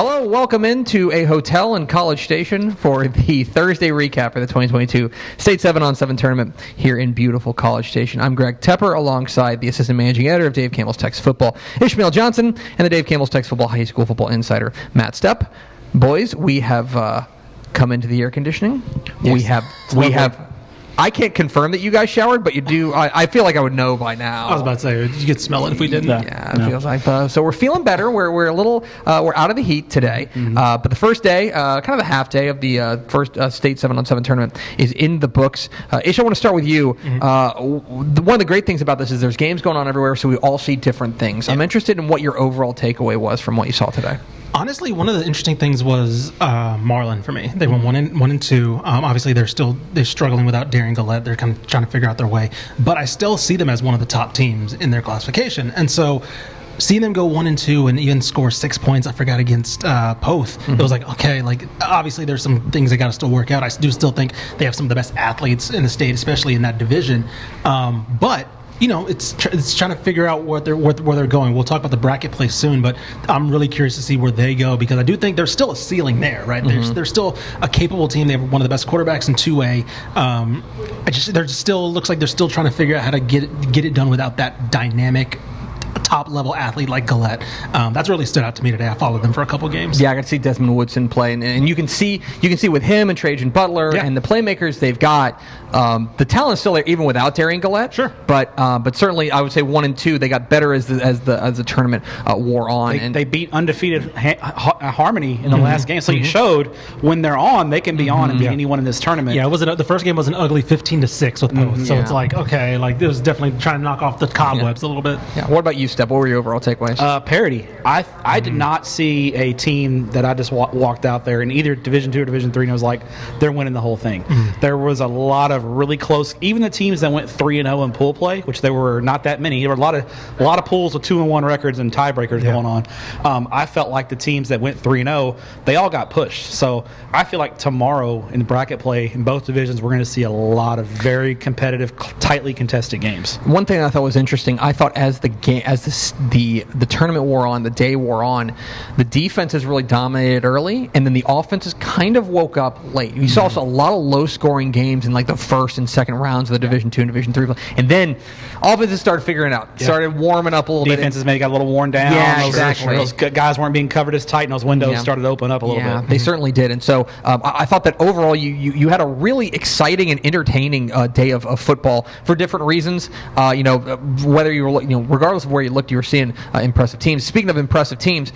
Hello, welcome into a hotel in College Station for the Thursday recap for the 2022 State 7-on-7 tournament here in beautiful College Station. I'm Greg Tepper alongside the assistant managing editor of Dave Campbell's Texas Football, Ishmael Johnson, and the Dave Campbell's Texas Football High School Football Insider, Matt Stepp. Boys, we have come into the air conditioning. Yes. We have. I can't confirm that you guys showered, but you do. I feel like I would know by now. I was about to say, you could smell it if we didn't. Yeah, it feels like so. We're feeling better. We're a little. We're out of the heat today. But the first day, kind of the half day of the first State 7-on-7 tournament is in the books. Ish, I want to start with you. One of the great things about this is there's games going on everywhere, so we all see different things. Yeah. I'm interested in what your overall takeaway was from what you saw today. Honestly, one of the interesting things was Marlin for me. They went 1-2. Obviously, they're struggling without Darian Gillette. They're kind of trying to figure out their way. But I still see them as one of the top teams in their classification. And so seeing them go 1-2 and even score 6 points, I forgot, against Poth, it was like, okay, like obviously there's some things they got to still work out. I do still think they have some of the best athletes in the state, especially in that division. But you know, it's trying to figure out where they're going. We'll talk about the bracket play soon, but I'm really curious to see where they go because I do think there's still a ceiling there, right? They're still a capable team. They have one of the best quarterbacks in 2A. Looks like they're still trying to figure out how to get it done without that dynamic top-level athlete like Gillette. That's really stood out to me today. I followed them for a couple games. Yeah, I got to see Desmond Woodson play, and you can see with him and Trajan Butler and the playmakers they've got. The talent's still there even without Darian Gillette. Sure, but certainly I would say 1 and 2 they got better as the tournament wore on. They beat undefeated Harmony in the last game, so you showed when they're on they can be on and beat anyone in this tournament. Yeah, the first game was an ugly 15-6 with both. So it's like, okay, like it was definitely trying to knock off the cobwebs a little bit. Yeah. What about you, Stepp? What were your overall takeaways? Parity. I did not see a team that I just walked out there in either Division 2 or Division 3 and it was like they're winning the whole thing. There was a lot of really close. Even the teams that went 3-0 in pool play, which there were not that many. There were a lot of pools with 2-1 records and tiebreakers going on. I felt like the teams that went 3-0, they all got pushed. So I feel like tomorrow in the bracket play in both divisions, we're going to see a lot of very competitive, tightly contested games. One thing I thought was interesting, I thought as the tournament wore on, the day wore on, the defenses really dominated early, and then the offenses kind of woke up late. You saw a lot of low-scoring games in like the first and second rounds of the Division 2 and Division 3 play, and then offenses started figuring it out, started warming up a little bit. Defenses maybe got a little worn down. Yeah, exactly. Those guys weren't being covered as tight, and those windows started to open up a little bit. Yeah, they certainly did, and so I thought that overall you had a really exciting and entertaining day of football for different reasons. Whether you were, regardless of where you looked, you were seeing impressive teams. Speaking of impressive teams,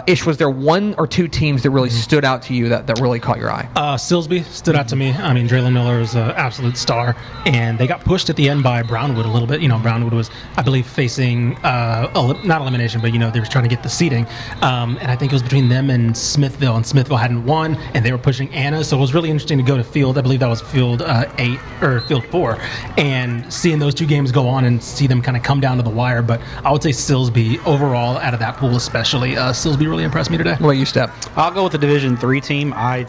Ish, was there 1 or 2 teams that really stood out to you that really caught your eye? Silsbee stood out to me. I mean, Draylon Miller is an absolute star, and they got pushed at the end by Brownwood a little bit. Brownwood was, I believe, facing not elimination, but they were trying to get the seeding, and I think it was between them and Smithville hadn't won, and they were pushing Anna, so it was really interesting to go to field. I believe that was field 8 or field 4, and seeing those 2 games go on and see them kind of come down to the wire. But I would say Silsbee overall, out of that pool especially, Silsbee really impressed me today. What about you, Stepp? I'll go with the Division 3 team. I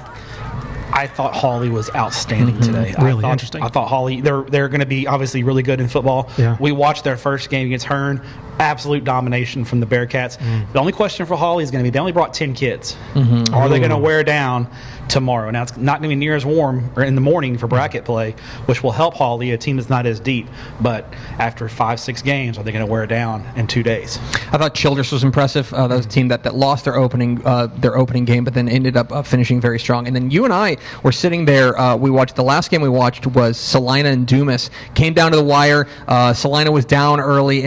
thought Hawley was outstanding today. Really interesting. I thought Hawley, they're going to be obviously really good in football. Yeah. We watched their first game against Hearn. Absolute domination from the Bearcats. The only question for Hawley is going to be they only brought 10 kids. Are they going to wear down tomorrow? Now, it's not going to be near as warm or in the morning for bracket play, which will help Hawley, a team that's not as deep. But after 5-6 games, are they going to wear it down in 2 days? I thought Childress was impressive. That was a team that lost their opening game, but then ended up finishing very strong. And then you and I were sitting there. The last game we watched was Salina and Dumas. Came down to the wire. Salina was down early.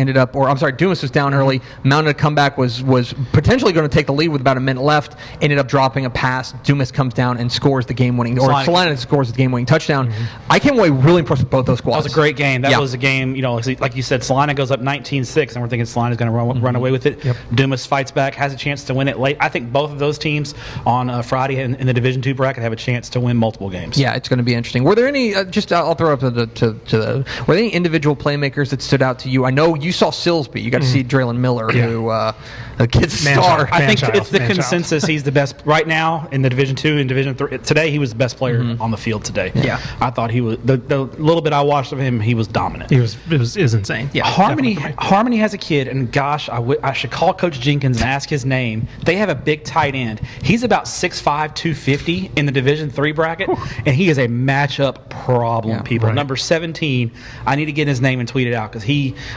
Dumas was down early. Mounted a comeback. Was potentially going to take the lead with about a minute left. Ended up dropping a pass. Dumas comes down and scores the game-winning, or Salina scores the game-winning touchdown. I came away really impressed with both those squads. That was a great game. That was a game, like you said, Salina goes up 19-6, and we're thinking Salina's going to run away with it. Dumas fights back, has a chance to win it late. I think both of those teams on Friday in the Division 2 bracket have a chance to win multiple games. Yeah, it's going to be interesting. Were there any, I'll throw up were there any individual playmakers that stood out to you? I know you saw Silsbee. You got to see Draylon Miller, who the kid's a star. I think it's the consensus. He's the best right now in the Division II and Division III. Today, he was the best player on the field today. Yeah. I thought he was the little bit I watched of him. He was dominant. It was insane. Yeah, Harmony has a kid, and gosh, I should call Coach Jenkins and ask his name. They have a big tight end. He's about 6'5", 250 in the Division III bracket, and he is a matchup problem. People, right. Number 17. I need to get his name and tweet it out because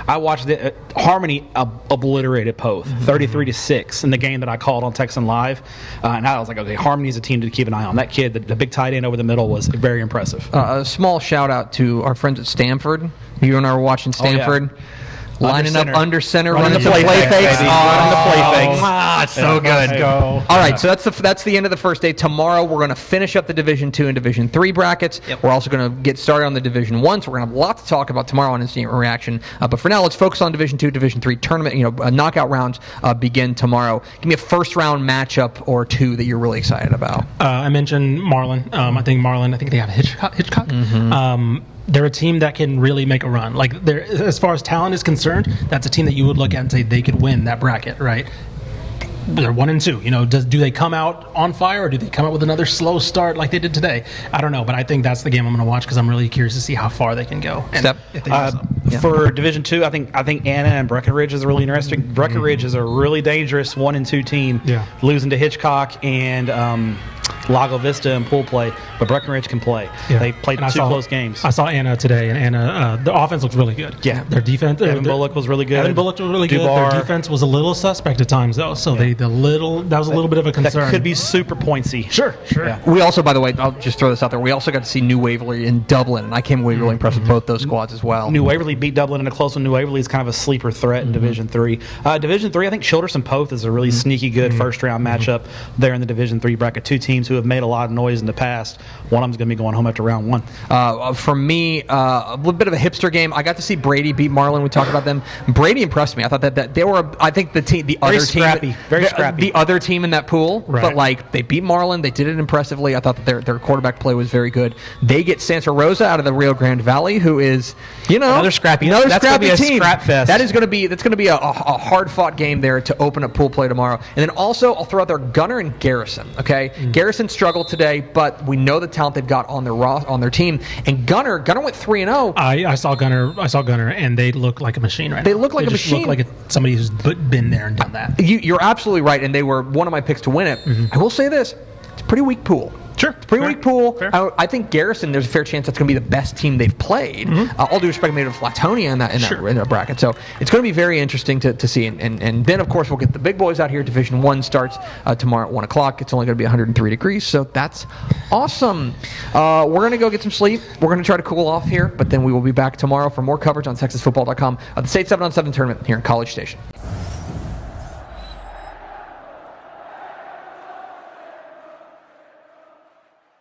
I watched Harmony obliterated Poth 33-6 in the game that I called on Texan Live, and I was like, okay, Harmony's a team to keep an eye on. That kid, the big tight end over the middle, was very impressive. A small shout out to our friends at Stanford. You and I were watching Stanford. Lining up under center, running the play fakes. So good. Go. All right, so that's the end of the first day. Tomorrow we're going to finish up the Division II and Division III brackets. We're also going to get started on the Division I, so we're going to have a lot to talk about tomorrow on Instant Reaction. But for now, let's focus on Division II, Division III tournament. Knockout rounds begin tomorrow. Give me a first round matchup or two that you're really excited about. I mentioned Marlin. I think they have Hitchcock. They're a team that can really make a run. Like, as far as talent is concerned, that's a team that you would look at and say they could win that bracket, right? They're 1-2. Do they come out on fire, or do they come out with another slow start like they did today? I don't know, but I think that's the game I'm going to watch because I'm really curious to see how far they can go. Stepp? For Division II, I think Anna and Breckenridge is really interesting. Breckenridge is a really dangerous 1-2 team, losing to Hitchcock and Lago Vista in pool play, but Breckenridge can play. Yeah. They played two close games. I saw Anna today, and Anna, the offense looks really good. Yeah, their defense. Evan Bullock was really good. Their defense was a little suspect at times, though. So that was a little bit of a concern. That could be super pointsy. Sure. Yeah. We also, by the way, I'll just throw this out there. We also got to see New Waverly in Dublin, and I came away really impressed with both those squads as well. New Waverly beat Dublin in a close one. New Waverly is kind of a sleeper threat in Division III. Division III, I think Childress and Poth is a really sneaky good first round matchup there in the Division III bracket. Two teams who have made a lot of noise in the past. One of them's going to be going home after round one. For me, a little bit of a hipster game. I got to see Brady beat Marlin. We talked about them. Brady impressed me. I thought that they were. I think the other team, very scrappy. The other team in that pool, right. But they beat Marlin. They did it impressively. I thought that their quarterback play was very good. They get Santa Rosa out of the Rio Grande Valley, who is another scrappy team. Scrap fest. That's going to be a hard fought game there to open up pool play tomorrow. And then also I'll throw out there Gunner and Garrison. Okay, Garrison struggled today, but we know the talent they've got on their team. And Gunner went 3-0. I saw Gunner, and they look like a machine right now. They look like a machine. Look like somebody who's been there and done that. You're absolutely right, and they were one of my picks to win it. I will say this: it's a pretty weak pool. Sure. It's a pretty weak pool. I think Garrison, there's a fair chance that's going to be the best team they've played. All due respect, made of Flatonia in that bracket. So it's going to be very interesting to see. And then, of course, we'll get the big boys out here. Division I starts tomorrow at 1 o'clock. It's only going to be 103 degrees, so that's awesome. We're going to go get some sleep. We're going to try to cool off here, but then we will be back tomorrow for more coverage on TexasFootball.com. The State 7-on-7 tournament here in College Station.